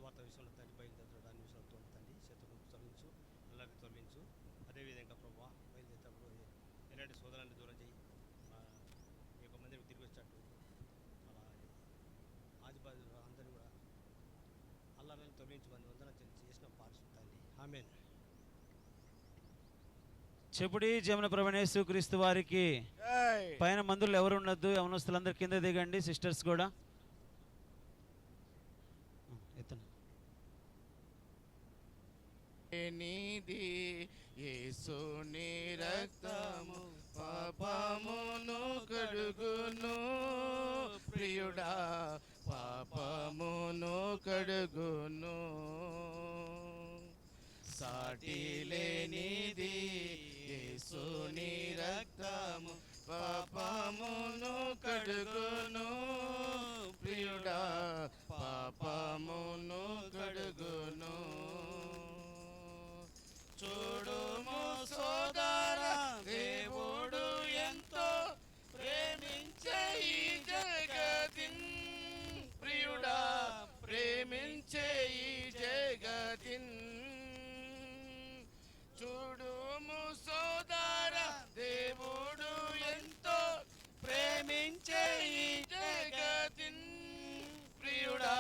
సువార్త విషయంలో తండ్రి బయలుదేరడానికి విషయంలో తండ్రి శత్రువును తొలగించు, అల్లరి తొలగించు. అదేవిధంగా ప్రభావ బయలుదేరేటప్పుడు ఎలాంటి సోదరాన్ని దూరం చేయి, ఈ యొక్క మందికి తిరిగి వచ్చేటట్టు అలా ఆదిబాధలు అందరూ కూడా అల్లర్లను తొలగించమని వందన చేసిన పారిశుద్ధాన్ని ఆమేన్. చెప్పుడి జమున ప్రభునేసు క్రీస్తు వారికి. పైన మందులు ఎవరు ఉండద్దు, యవనస్తులందరూ కింద దిగండి, సిస్టర్స్ కూడా. నీది యేసుని రక్తము పాపమును కడుగును ప్రియుడా, పాపమును కడుగును. సాటి లేనిది యేసుని రక్తము పాపమును కడుగును ప్రియుడా, పాపమును కడుగును. చూడుము సోదరా, దేవుడు ఎంతో ప్రేమించే ఈ జగతిన్ ప్రియుడా, ప్రేమించే ఈ జగతిన్. చూడుము సోదరా, దేవుడు ఎంతో ప్రేమించే ఈ జగతిన్ ప్రియుడా,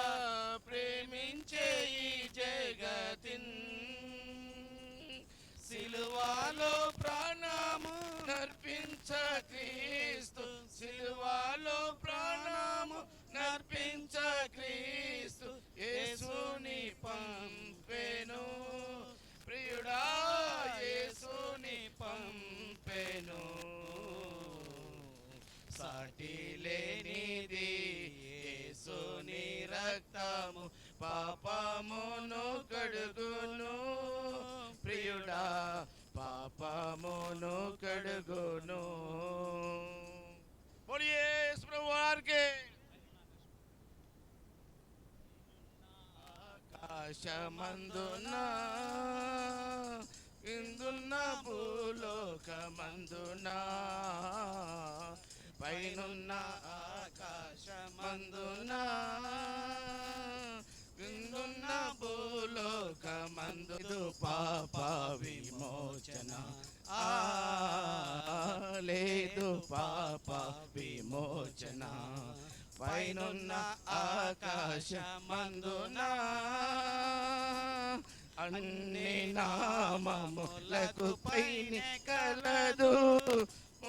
ప్రేమించే ఈ జగతిన్. సిలువలో ప్రాణము నర్పించ క్రీస్తు, సిలువలో ప్రాణము నర్పించ క్రీస్తు యేసుని పంపెను ప్రియుడా, యేసుని పంపెను. సాటి లేనిది యేసుని రక్తము పాపమును కడుగును ప్రియుడా, పాపమును కడుగును. బోలియే యేసు ప్రభువారికి. ఆకాశమందున ఇందున్న భూలోకమందున పైనున్న ఆకాశమందున ఇందున్న భూలోకమందు పాప విమోచన లేదు, పాప విమోచన పైనున్న ఆకాశమందున. అన్ని నామములకు పైన కలదు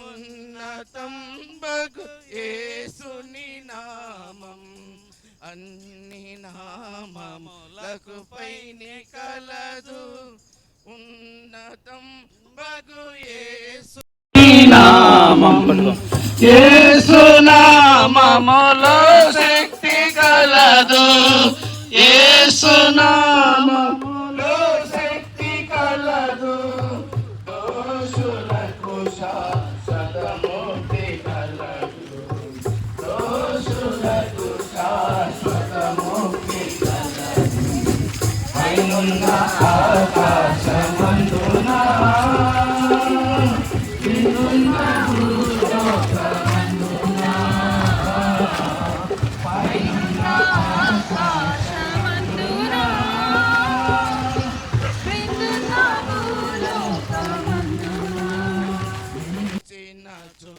ఉన్నతం బగు యేసుని నామం. అన్ని నామములకు పైన కలదు ఉన్నతం బగు యేసుని నామం. యేసు నామములో శక్తి కలదు, యేసు నామములో శక్తి కలదు. దోషులకు శాశ్వత ముక్తి కలదు, దోషులకు శాశ్వత ముక్తి కలదు. పైనున్న ఆకాశమందున ఇందున్న భూలోకమందున పైనున్న ఆకాశమందున ఇందున్న భూలోకమందున చిన్నచో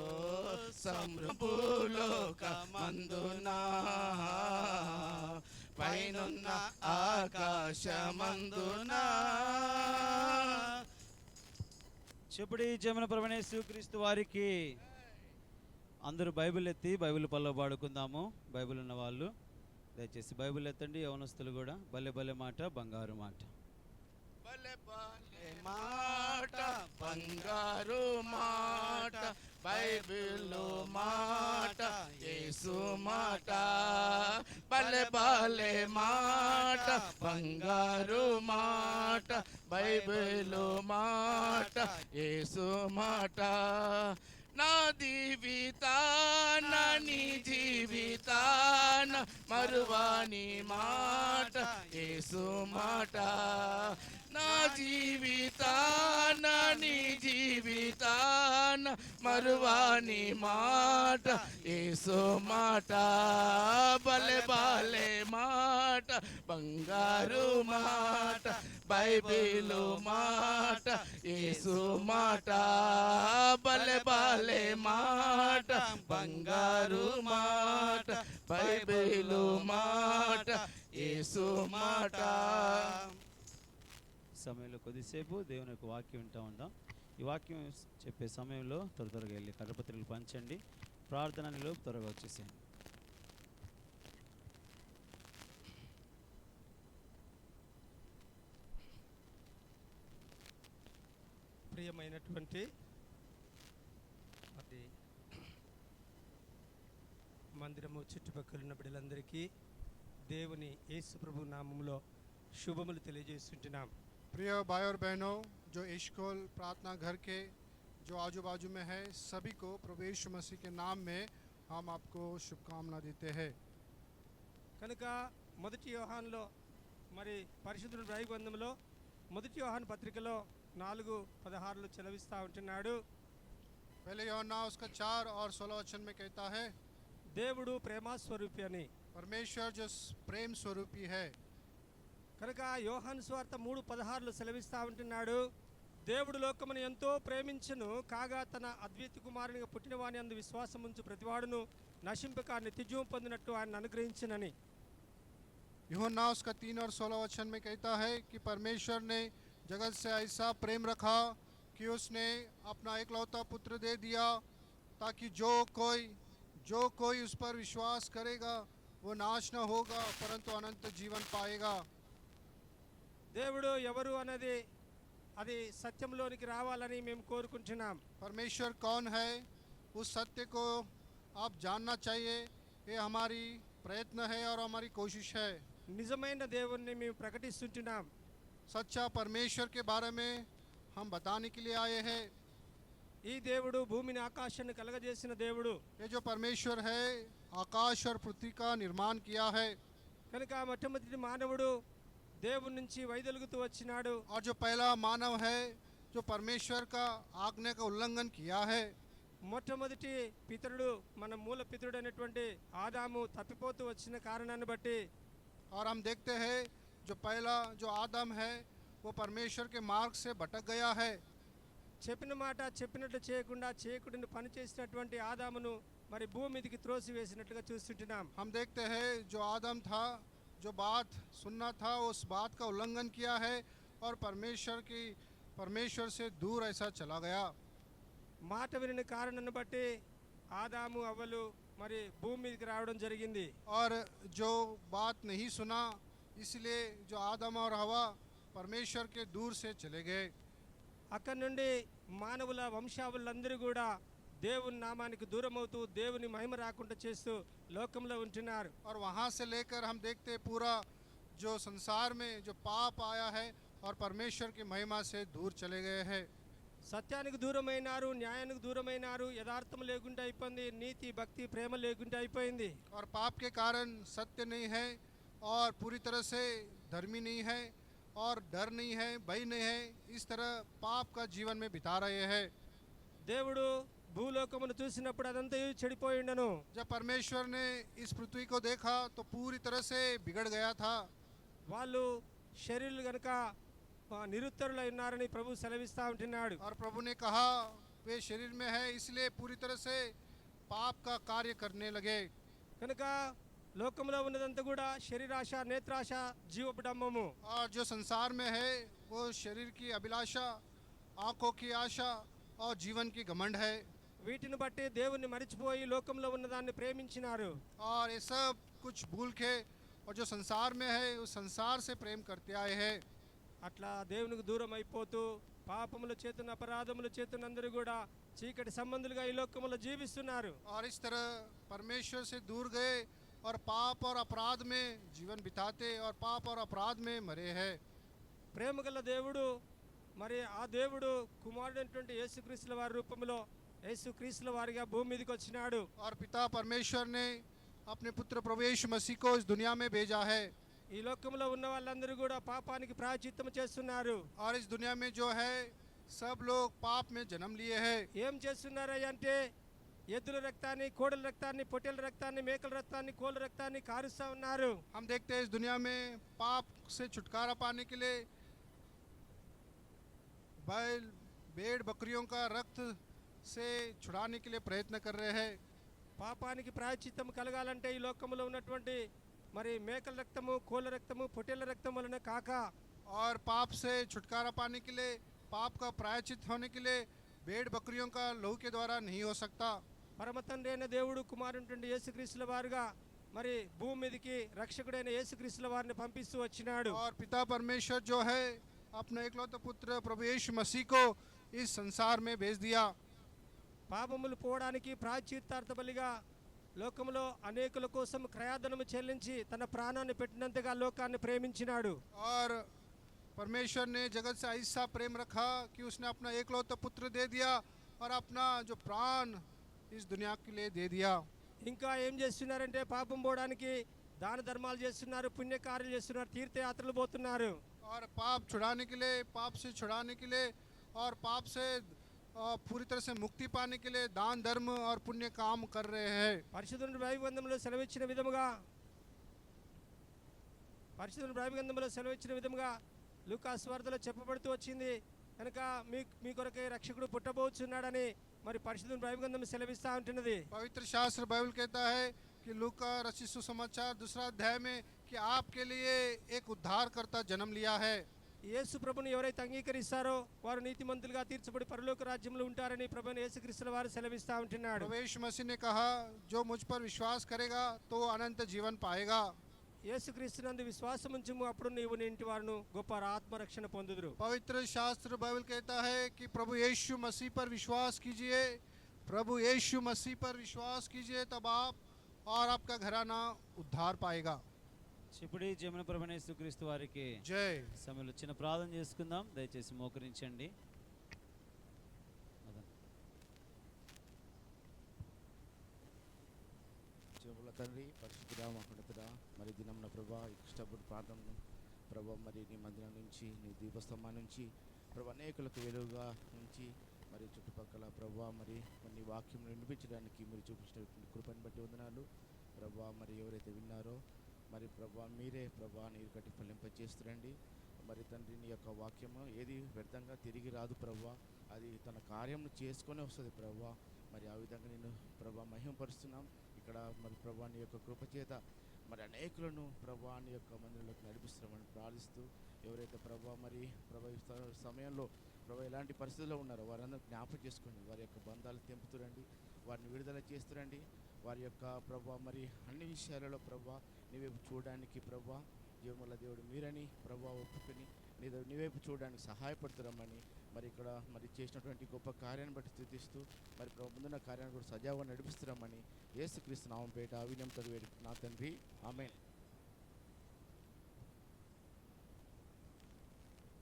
భూలోకమందున పైనున్న ఆకాశమందున. చెప్పుడి జమున ప్రభునేసు క్రీస్తు వారికి. అందరూ బైబిల్ ఎత్తి బైబిల్ పల్లో పాడుకుందాము. బైబిల్ ఉన్న వాళ్ళు దయచేసి బైబిల్ ఎత్తండి. యవనస్తులు కూడా. భలే భలే మాట బంగారు మాట. భలే భలే మాట బంగారు మాట, బైబిలు మాట యేసు మాట. భలే భలే మాట బంగారు మాట, బైబిలు మాట యేసు మాట. నా జీవితాన నీ జీవితాన మరువాని మాట యేసు మాట. నా జీవితాన నీ జీవితాన మరువాని మాట యేసు మాట భలే భలే మాట బంగారు మాట బైబిలు మాట యేసు మాట భలే భలే మాట బంగారు మాట బైబిలు మాట యేసు మాట. సమయంలో కొద్దిసేపు దేవుని యొక్క వాక్యం వింటూ ఉంటాం. ఈ వాక్యం చెప్పే సమయంలో త్వరగా వెళ్ళి కరపత్రికలు పంచండి. ప్రార్థనలో త్వరగా వచ్చేసేయండి. ప్రియమైనటువంటి మరి మందిరము చుట్టుపక్కల ఉన్న బిడ్డలందరికీ దేవుని యేసు ప్రభు నామములో శుభములు తెలియజేస్తుంటున్నాం. प्रिय भाई और बहनों, जो इश्कोल प्रार्थना घर के जो आजू बाजू में है, सभी को प्रभु यीशु मसीह के नाम में हम आपको शुभकामना देते हैं. కనుక మొదటి యోహానులో మరి పరిశుద్ధుని రాయి గ్రంథంలో మొదటి యోహాను పత్రికలో 4:16 చదివిస్తూ ఉంటున్నాడు. पहले यूहन्ना उसका 4 और 16 वचन में कहता है, దేవుడు ప్రేమస్వరూపి అని. परमेश्वर जो प्रेम स्वरूपी है. కనుక యోహాను సువార్త 3:16 సెలవిస్తూ ఉంటున్నాడు, దేవుడు లోకమును ఎంతో ప్రేమించును కాగా తన అద్వితీయ కుమారునిగా పుట్టిన వాని అందు విశ్వాసం ఉంచు ప్రతివాడును నశింపక నిత్యజీవం పొందినట్టు ఆయన అనుగ్రహించునని. यूहन्ना उसका 3 और 16 वचन में कहता है कि परमेश्वर ने जगत से ऐसा प्रेम रखा कि उसने अपना एकलौता पुत्र दे दिया ताकि जो कोई उस पर विश्वास करेगा वो नाश न होगा परंतु अनंत जीवन पाएगा. దేవుడు ఎవరు అన్నది అది సత్యంలోనికి రావాలని మేము కోరుకుంటున్నాం. परमेश्वर कौन है, उस सत्य को आप जानना चाहिए. ये हमारी प्रयत्न है और हमारी कोशिश है. నిజమైన దేవుణ్ణి మేము ప్రకటిస్తుంటున్నాం. सच्चा परमेश्वर के बारे में हम बताने के लिए आए हैं. ఈ దేవుడు భూమిని ఆకాశాన్ని కలగజేసిన దేవుడు. ये जो परमेश्वर है आकाश और पृथ्वी का निर्माण किया है. కనుక మొట్టమొదటి మానవుడు దేవుని నుంచి వైదొలుగుతూ వచ్చినాడు. और जो पहला मानव है जो परमेश्वर का आज्ञा का उल्लंघन किया है. మొట్టమొదటి పితరుడు మన మూల పితరుడు అనేటువంటి ఆదాము తప్పిపోతూ వచ్చిన కారణాన్ని బట్టి और हम देखते हैं जो पहला जो आदम है वो परमेश्वर के मार्ग से भटक गया है. చెప్పిన మాట చెప్పినట్లు చేయకుండా చేయకుడిని పని చేసినటువంటి ఆదామును మరి భూమి మీదకి త్రోసి వేసినట్లుగా చూస్తుంటున్నాం. हम देखते हैं जो आदम था जो बात सुनना था उस बात का उल्लंघन किया है और परमेश्वर से दूर ऐसा चला गया. మాట వినిన కారణాన్ని బట్టి ఆదాము అవ్వలు మరి భూమి మీదకి రావడం జరిగింది. और जो बात नहीं सुना इसलिए जो आदम और हवा परमेश्वर के दूर से चले गए. అక్కడి నుండి మానవుల వంశావళులందరూ కూడా దేవుని నామానికి దూరం అవుతూ దేవుని మహిమ రాకుండా చేస్తూ లోకంలో ఉంటున్నారు. और वहाँ से लेकर हम देखते पूरा जो संसार में जो पाप आया है और परमेश्वर की महिमा से दूर चले गए हैं. సత్యానికి దూరమైనారు, న్యాయానికి దూరమైనారు, యథార్థం లేకుండా అయిపోయింది, నీతి భక్తి ప్రేమ లేకుండా అయిపోయింది. और पाप के कारण सत्य नहीं है और पूरी तरह से धर्मी नहीं है और डर नहीं है, भय नहीं है. इस तरह पाप का जीवन में बिता रहे हैं. దేవుడు భూలోకమును చూసినప్పుడు అదంతా చెడిపోయిండను. जब परमेश्वर ने इस पृथ्वी को देखा तो पूरी तरह से बिगड़ गया था. వాళ్ళు శరీరులు గనుక నిరుత్తరులై ఉన్నారని ప్రభు సెలవిస్తూ ఉంటున్నాడు. और प्रभु ने कहा वे शरीर में है इसलिए पूरी तरह से पाप का कार्य करने लगे. కనుక లోకంలో ఉన్నదంతా కూడా శరీరాశ, నేత్రాశ, జీవపడంబము. और जो संसार में है वो शरीर की अभिलाषा, आंखों की आशा और जीवन की घमंड है. వీటిని బట్టి దేవుణ్ణి మరిచిపోయి లోకంలో ఉన్నదాన్ని ప్రేమించినారు. और ये सब कुछ भूल के और जो संसार में है उस संसार से प्रेम करते आए हैं. అట్లా దేవునికి దూరం అయిపోతూ పాపముల చేతున్న అపరాధముల చేతున్న అందరూ కూడా చీకటి సంబంధులుగా ఈ లోకంలో జీవిస్తున్నారు. और इस तरह परमेश्वर से दूर गए और पाप और अपराध में जीवन बिताते और पाप और अपराध में मरे हैं. ప్రేమగల దేవుడు మరి ఆ దేవుడు కుమారుడైనటువంటి యేసుక్రీస్తుల వారి రూపంలో యేసుక్రీస్తుల వారిగా భూమి మీదకి వచ్చినాడు. और पिता परमेश्वर ने अपने पुत्र प्रभु यीशु मसीह को इस दुनिया में भेजा है. ఈ ఈ లోకంలో ఉన్న వాళ్ళందరూ కూడా పాపానికి ప్రాయశ్చిత్తం చేస్తున్నారు. और इस दुनिया में जो है सब लोग पाप में जन्म लिए हैं। ఏం చేస్తున్నారు అంటే ఎద్దుల రక్తాన్ని, కోడల రక్తాన్ని, పొట్టేల రక్తాన్ని, మేకల రక్తాన్ని, కోళ్ళ రక్తాన్ని కారుస్తా ఉన్నారు. हम देखते हैं इस दुनिया में पाप से छुटकारा पाने के लिए बैल भेड़ बकरियों का रक्त से छुड़ाने के लिए प्रयत्न कर रहे हैं। పాపానికి ప్రాయశ్చిత్తం కలగాలంటే ఈ లోకంలో ఉన్నటువంటి మరి మేకల రక్తము, కోళ్ళ రక్తము, పొట్టేల రక్తం వలన కాక और पाप से छुटकारा पाने के लिए, पाप का प्रायश्चित होने के लिए भेड़ बकरियों का लहू के द्वारा नहीं हो सकता। పరమ తండ్రి అయిన దేవుడు కుమారుడు యేసుక్రీస్తుల వారుగా మరి భూమి మీదకి రక్షకుడైన యేసుక్రీస్తుల వారిని పంపిస్తూ వచ్చినాడు. और पिता परमेश्वर जो है अपने एकलौते पुत्र प्रभु यीशु मसीह को इस संसार में भेज दिया। పాపములు పోవడానికి ప్రాయశ్చిత్తార్థ బలిగా లోకంలో అనేకుల కోసం క్రయాధనము చెల్లించి తన ప్రాణాన్ని పెట్టినంతగా లోకాన్ని ప్రేమించినాడు. और परमेश्वर ने जगत से ऐसा प्रेम रखा कि उसने अपना एकलौता पुत्र दे दिया और अपना जो प्राण इस दुनिया के लिए दे दिया। ఇంకా ఏం చేస్తున్నారంటే పాపం పోవడానికి దాన ధర్మాలు చేస్తున్నారు, పుణ్యకార్యాలు చేస్తున్నారు, తీర్థయాత్రలు పోతున్నారు. और पाप छुड़ाने के लिए, पाप से छुड़ाने के लिए और पाप से पूरी तरह से मुक्ति पाने के लिए दान धर्म और पुण्य काम कर रहे हैं। పరిశుద్ధుని బైబిల్ గ్రంథంలో సెలవిచ్చిన విధముగా లూకాసు వార్తలో చెప్పబడుతూ వచ్చింది కనుక మీ కొరకే రక్షకుడు పుట్టబోచున్నాడని మరి పరిశుద్ధుని బైబిల్ గ్రంథం సెలవిస్తా ఉంటున్నది. पवित्र शास्त्र बाइबल कहता है कि लूका रचित सुसमाचार 2 अध्याय में कि आपके लिए एक उद्धारकर्ता जन्म लिया है। యేసు ప్రభుని ఎవరైతే అంగీకరిస్తారో వారు నీతిమంతులుగా తీర్చబడి పరలోక రాజ్యంలో ఉంటారని ప్రభువైన యేసుక్రీస్తుల వారు సెలవిస్తా ఉంటున్నాడు. प्रभु यीशु मसीह ने कहा जो मुझ पर विश्वास करेगा तो अनंत जीवन पाएगा। యేసుక్రీస్తునందు విశ్వాసం ఉంచుము, అప్పుడు నీవు నీ ఇంటి వారును గొప్ప ఆత్మరక్షణ పొందుదురు. पवित्र शास्त्र बाइबल कहता है कि प्रभु यीशु मसीह पर विश्वास कीजिए, प्रभु यीशु मसीह पर विश्वास कीजिए तब आप और आपका घराना उद्धार पाएगा। ఇప్పుడు జమున ప్రభువైన యేసుక్రీస్తు వారికి जय। సమయంలో చిన్న ప్రార్థన చేసుకుందాం. దయచేసి మోకరించండి. జీవముల తండ్రి, పరిశుద్ధుడా, మహోన్నతుడా, మరి దినమున ప్రభా ఇష్టపడి ప్రార్థనను ప్రభా మరి నీ మందిరం నుంచి, నీ దీపస్తంభం నుంచి ప్రభా అనేకులకు వెలుగుగా ఉంచి మరి చుట్టుపక్కల ప్రభా మరి కొన్ని వాక్యం వినిపించడానికి మీరు చూపించినటువంటి కృపను బట్టి వందనాలు ప్రభా. మరి ఎవరైతే విన్నారో మరి ప్రభా మీరే ప్రభా నీరు కట్టి ఫలింపచేస్తురండి. మరి తండ్రి నీ యొక్క వాక్యము ఏది వ్యర్థంగా తిరిగి రాదు ప్రభా, అది తన కార్యం చేసుకొని వస్తుంది ప్రభా. మరి ఆ విధంగా నేను ప్రభా మహిమపరుస్తున్నాం. ఇక్కడ మరి ప్రభా నీ యొక్క కృపచేత మరి అనేకులను ప్రభా నీ యొక్క మందిరంలోకి నడిపిస్తున్నామని ప్రార్థిస్తూ, ఎవరైతే ప్రభా మరి ప్రభా ఈ సమయంలో ప్రభా ఎలాంటి పరిస్థితుల్లో ఉన్నారో వారందరూ జ్ఞాపకం చేసుకోండి. వారి యొక్క బంధాలు తెంపుతురండి, వారిని విడుదల చేస్తురండి. వారి యొక్క ప్రభా మరి అన్ని విషయాలలో ప్రభా నీవైపు చూడడానికి ప్రభా జీవముల దేవుడు మీరని ప్రభా ఒప్పుకొని నీవైపు చూడడానికి సహాయపడుతున్నామని మరి ఇక్కడ మరి చేసినటువంటి గొప్ప కార్యాన్ని బట్టి స్తుతిస్తూ మరి ప్రభు ముందున్న కార్యాన్ని కూడా సజావుగా నడిపిస్తున్నామని యేసుక్రీస్తు నామం పేట వినయంతో వేడి నా తండ్రి, ఆమేన్.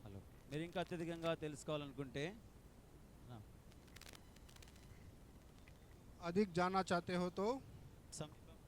హలో, మీరు ఇంకా అత్యధికంగా తెలుసుకోవాలనుకుంటే अधिक जानना चाहते हो तो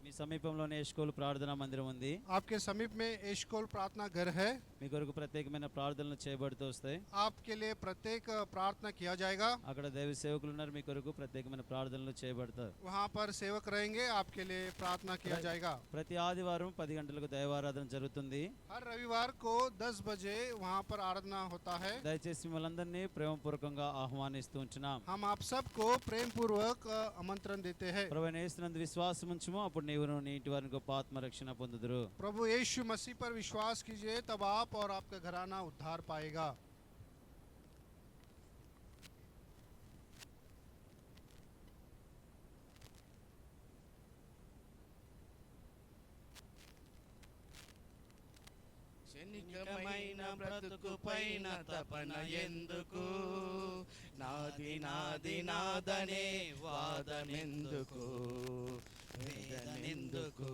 మీ సమీపంలోనే ఎష్కోల్ ప్రార్థనా మందిరం ఉంది. आपके समीप में एशकोल प्रार्थना घर है। మీ కొరకు ప్రత్యేకమైన ప్రార్థనలు చేయబడుతూ వస్తాయి. आपके लिए प्रत्येक प्रार्थना किया जाएगा। అక్కడ దైవ సేవకులు ఉన్నారు, మీ కొరకు ప్రత్యేకమైన ప్రార్థనలు చేయబడతారు. वहाँ पर सेवक रहेंगे, आपके लिए प्रार्थना किया जाएगा। ప్రతి ఆదివారం 10 గంటలకు దైవారాధన జరుగుతుంది. हर रविवार को 10 बजे वहाँ पर आराधना होता है। దయచేసి మిమ్మల్ని ప్రేమపూర్వకంగా ఆహ్వానిస్తూ ఉంటున్నాం. हम आप सबको प्रेम पूर्वक आमंत्रण देते हैं। ప్రభువైన యేసునందు విశ్వాసం ఉంచుము, అప్పుడు నీవును నీ ఇంటి వారిని గొప్ప ఆత్మరక్షణ పొందుదురు. प्रभु यीशु मसीह पर विश्वास कीजिए तब आप और आपका घराना उद्धार पाएगा। క్షణికమైన బ్రతుకు పైన తపన ఎందుకు, నాది నాది నాదనే వాదమెందుకు, వేదనెందుకు.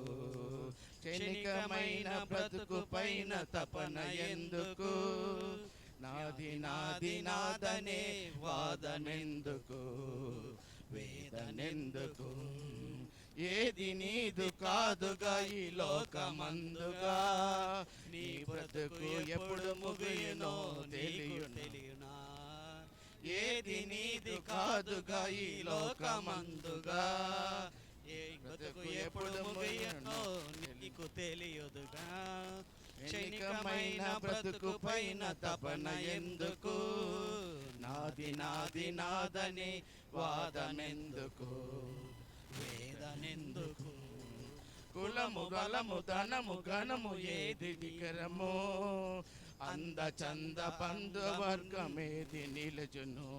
క్షణికమైన బ్రతుకు పైన తపన ఎందుకు, నాది నాది నాదనే వాదమెందుకు, వేదనెందుకు. ఏది నీదు కాదుగా ఈ లోకమందుగా, నీ బ్రతుకు ఎప్పుడు ముగియునో తెలియునా. ఏది నీది కాదుగా ఈ లోకమందుగా, ఏ బ్రతుకు ఎప్పుడు ముగియునో నీకు తెలియదుగా. క్షణికమైన బ్రతుకు పైన తపన ఎందుకు, నాది నాది నాదని వాదమెందుకు, వేదనెందుకు. కులము బలము ధనము ఘనము ఏది నికరము, అందచంద బంధువర్గమేది నిలుచును.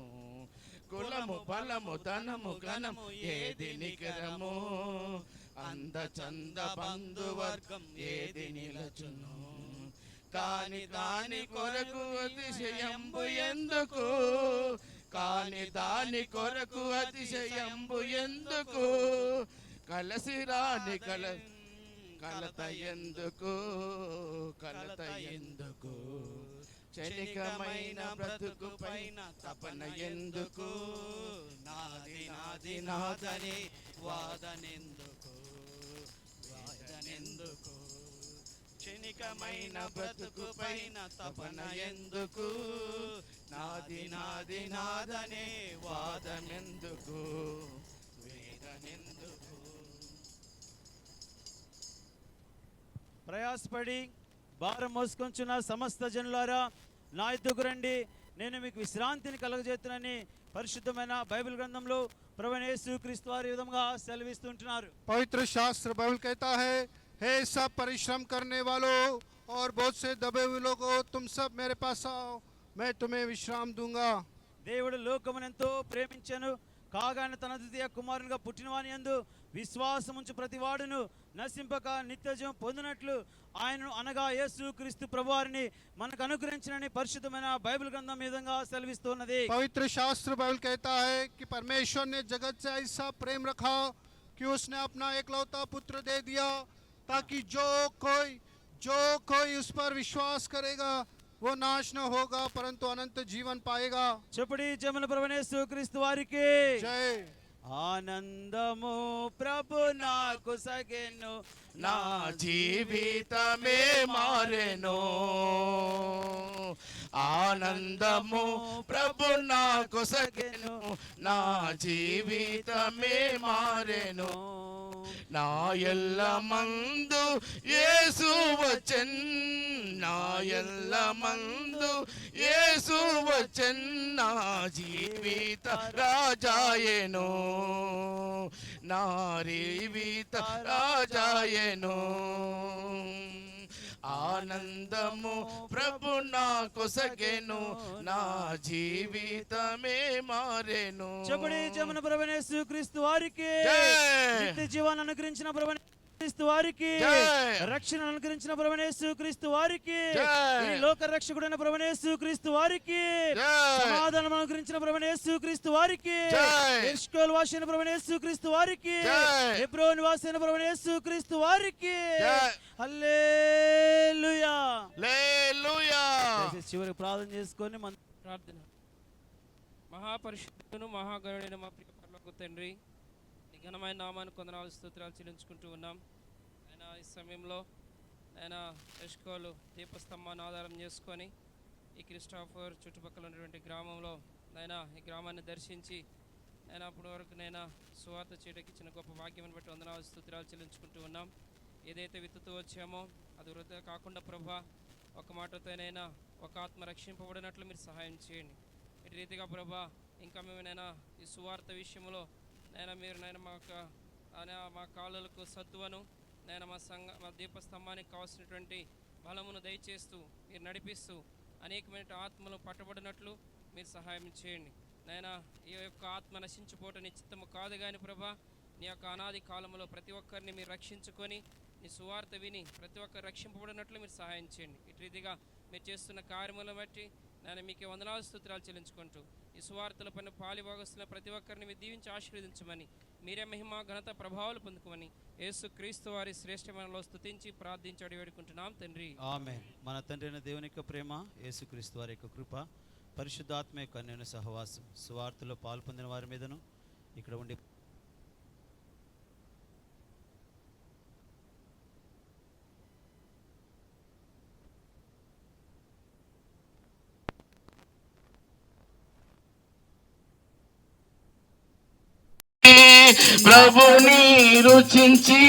కులము బలము ధనము ఘనము ఏది నికరము, అందచంద బంధువర్గం ఏది నిలుచును. కాని దాని కొరకు అతిశయంబు ఎందుకు, కాని దాని కొరకు అతిశయంబు ఎందుకు, కలసి రాని కలత ఎందుకు, కలత ఎందుకు. క్షణికమైన బ్రతుకు పైన తపన ఎందుకు, నాది నాది నాదని వాదనెందుకు, వాదనెందుకు. క్షణికమైన బ్రతుకు పైన తపన ఎందుకు, నాది నాది నాదనే వాదనెందుకు, వేదనెందుకు. ప్రయాసపడి భారం మోసుకొంచున్న సమస్త జనులారా నా యొద్దకు రండి, నేను మీకు విశ్రాంతిని కలుగజేతునని పరిశుద్ధమైన బైబిల్ గ్రంథంలో ప్రభువైన యేసుక్రీస్తు వారు ఈ విధంగా సెలవిస్తుంటున్నారు. पवित्र शास्त्र बाइबल कहता है, हे सब परिश्रम करने वालों और बहुत से दबे हुए लोगों, तुम सब मेरे पास आओ, मैं तुम्हें विश्राम दूंगा. దేవుడు లోకమునెంతో ప్రేమించెను, కాగానే తన ద్వితీయ కుమారునిగా పుట్టినవాని యందు విశ్వాసముంచు ప్రతివాడును నశింపక నిత్యజీవం పొందినట్లు ఆయనను అనగా యేసుక్రీస్తు ప్రభువారిని మనకు అనుగ్రహించినని పరిశుద్ధమైన బైబిల్ గ్రంథం ఈ విధంగా సెలవిస్తున్నది. पवित्र शास्त्र बाइबल कहता है कि परमेश्वर ने जगत से ऐसा प्रेम रखा कि उसने अपना एकलौता पुत्र दे दिया, ताकि जो कोई उस पर विश्वास करेगा वो नाश न होगा परंतु अनंत जीवन पाएगा. చెప్పుడి జమున ప్రభువైన యేసుక్రీస్తు వారికి जय. ఆనందము ప్రభు నాకు సగెను, నా జీవితమే మారెను. ఆనందము ప్రభు నాకు సగెను, నా జీవితమే మారెను. నా ఎల్ల మందు యేసు వచ్చెన్, నా ఎల్ల మందు యేసు వచ్చెన్, నా జీవిత రాజాయెను, నా జీవిత రాజాయెను. ఆనందము ప్రభు నాకు సగెను, నా జీవితమే మారెను. చెప్పుడి జమున ప్రభువైన యేసుక్రీస్తు వారికి జై. నిత్య జీవాన్ని అనుగ్రహించిన ప్రభువైన యేసుక్రీస్తు వారికి, జై. రక్షణ అనుగ్రహించిన ప్రభువైన యేసుక్రీస్తు వారికి, జై. ఈ లోక రక్షకుడైన ప్రభువైన యేసుక్రీస్తు వారికి, జై. సమాధానం అనుగ్రహించిన ప్రభువైన యేసుక్రీస్తు వారికి, జై. ఎర్షకోల్ వాసిన ప్రభువైన యేసుక్రీస్తు వారికి, జై. హెబ్రోన్ వాసిన ప్రభువైన యేసుక్రీస్తు వారికి. జై. హల్లెలూయా. హల్లెలూయా. దయచేసి చివరికి ప్రార్థన చేసుకొని మన ప్రార్థన. మహాపరిశుద్ధును మహాగణుడైన మా ప్రియ పరలోకపు తండ్రి, నీ ఘనమైన నామాన్ని కొందనాలు స్తోత్రాలు చెల్లించుకుంటూ ఉన్నాం. ఆయన ఈ సమయంలో ఆయన ఎష్కోలు దీపస్తంభాన్ని ఆధారం చేసుకొని ఈ క్రిస్టాఫర్ చుట్టుపక్కల ఉన్నటువంటి గ్రామంలో ఆయన ఈ గ్రామాన్ని దర్శించి ఆయన అప్పటి వరకు నేను సువార్త చేయడానికి ఇచ్చిన గొప్ప భాగ్యమని బట్టి వందనాలు స్తోత్రాలు చెల్లించుకుంటూ ఉన్నాం. ఏదైతే విత్తుతూ వచ్చామో అది వృధా కాకుండా ప్రభా, ఒక మాటతోనైనా ఒక ఆత్మ రక్షింపబడినట్లు మీరు సహాయం చేయండి. ఇటు రీతిగా ప్రభా, ఇంకా మేమైనా ఈ సువార్త విషయంలో నేను మీరు నేను మా కాళ్ళకు సత్తువను నేను మా దీపస్తంభానికి కావాల్సినటువంటి బలమును దయచేస్తూ మీరు నడిపిస్తూ అనేకమైన ఆత్మలు పట్టబడినట్లు మీరు సహాయం చేయండి. నాయనా, ఈ యొక్క ఆత్మ నశించిపోవటం నీ చిత్తము కాదు కానీ ప్రభా, నీ యొక్క అనాది కాలంలో ప్రతి ఒక్కరిని మీరు రక్షించుకొని నీ సువార్త విని ప్రతి ఒక్కరు రక్షింపబడినట్లు మీరు సహాయం చేయండి. ఇటు రీతిగా మీరు చేస్తున్న కార్యములను బట్టి నేను మీకే వందనాలు స్తోత్రాలు చెల్లించుకుంటూ ఈ సువార్తల పైన పాలిభాగస్తున్న ప్రతి ఒక్కరిని మీరు దీవించి ఆశీర్వదించమని, మీరే మహిమ ఘనత ప్రభావాలు పొందుకోమని యేసుక్రీస్తు వారి శ్రేష్టమైనలో స్తుతించి ప్రార్థించి అడిగి వేడుకుంటున్నాం తండ్రి. ఆమేన్. మన తండ్రి అయిన దేవుని యొక్క ప్రేమ, యేసుక్రీస్తు వారి యొక్క కృప, పరిశుద్ధాత్మ యొక్క అన్యోన్య సహవాసం సువార్తలో పాల్పొందిన వారి మీదను ఇక్కడ ఉండి ప్రభుని రుచించి